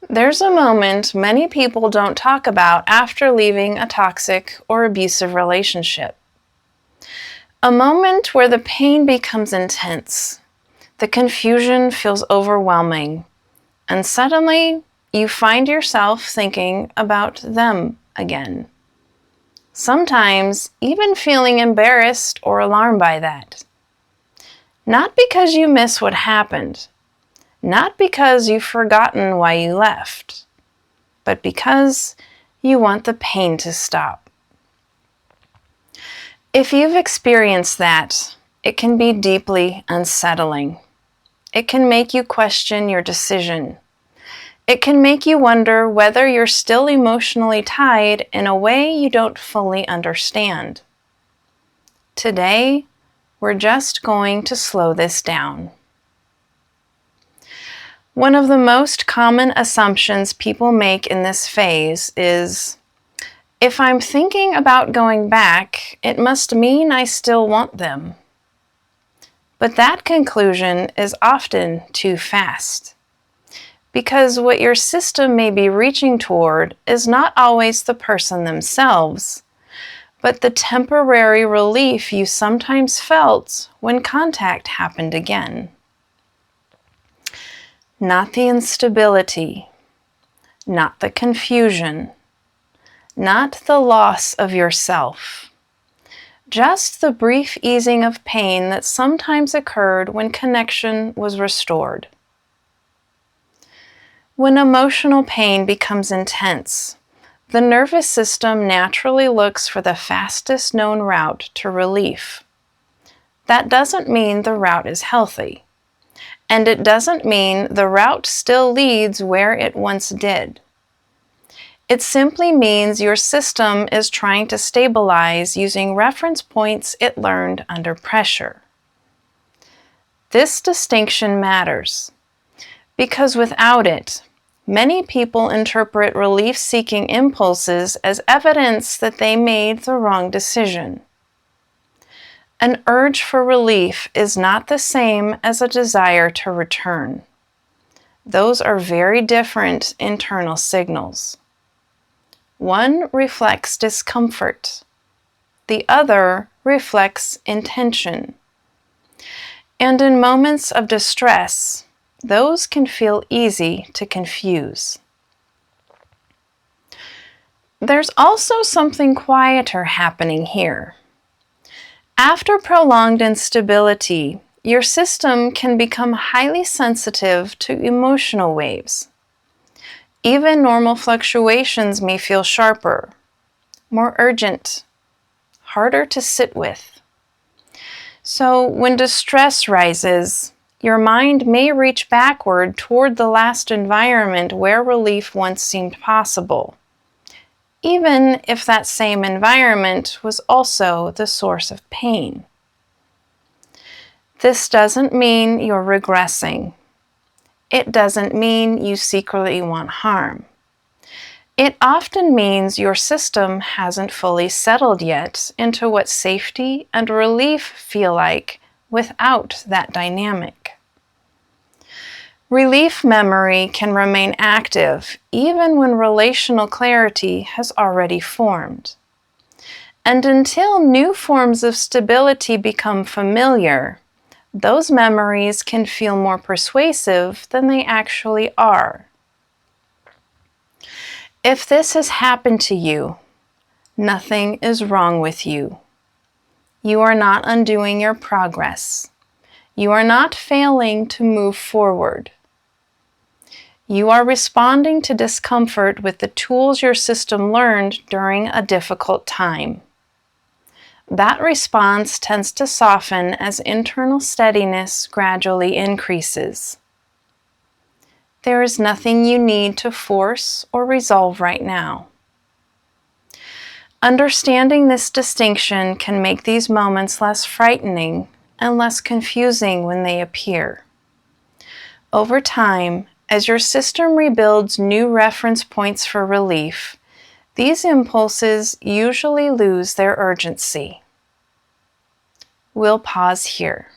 There's a moment many people don't talk about after leaving a toxic or abusive relationship. A moment where the pain becomes intense, the confusion feels overwhelming, and suddenly you find yourself thinking about them again. Sometimes even feeling embarrassed or alarmed by that. Not because you miss what happened, not because you've forgotten why you left, but because you want the pain to stop. If you've experienced that, it can be deeply unsettling. It can make you question your decision. It can make you wonder whether you're still emotionally tied in a way you don't fully understand. Today, we're just going to slow this down. One of the most common assumptions people make in this phase is, if I'm thinking about going back, it must mean I still want them. But that conclusion is often too fast, because what your system may be reaching toward is not always the person themselves, but the temporary relief you sometimes felt when contact happened again. Not the instability, not the confusion, not the loss of yourself, just the brief easing of pain that sometimes occurred when connection was restored. When emotional pain becomes intense, the nervous system naturally looks for the fastest known route to relief. That doesn't mean the route is healthy. And it doesn't mean the route still leads where it once did. It simply means your system is trying to stabilize using reference points it learned under pressure. This distinction matters because without it, many people interpret relief-seeking impulses as evidence that they made the wrong decision. An urge for relief is not the same as a desire to return. Those are very different internal signals. One reflects discomfort. The other reflects intention. And in moments of distress, those can feel easy to confuse. There's also something quieter happening here. After prolonged instability, your system can become highly sensitive to emotional waves. Even normal fluctuations may feel sharper, more urgent, harder to sit with. So when distress rises, your mind may reach backward toward the last environment where relief once seemed possible, even if that same environment was also the source of pain. This doesn't mean you're regressing. It doesn't mean you secretly want harm. It often means your system hasn't fully settled yet into what safety and relief feel like without that dynamic. Relief memory can remain active even when relational clarity has already formed. And until new forms of stability become familiar, those memories can feel more persuasive than they actually are. If this has happened to you, nothing is wrong with you. You are not undoing your progress. You are not failing to move forward. You are responding to discomfort with the tools your system learned during a difficult time. That response tends to soften as internal steadiness gradually increases. There is nothing you need to force or resolve right now. Understanding this distinction can make these moments less frightening and less confusing when they appear. Over time, as your system rebuilds new reference points for relief, these impulses usually lose their urgency. We'll pause here.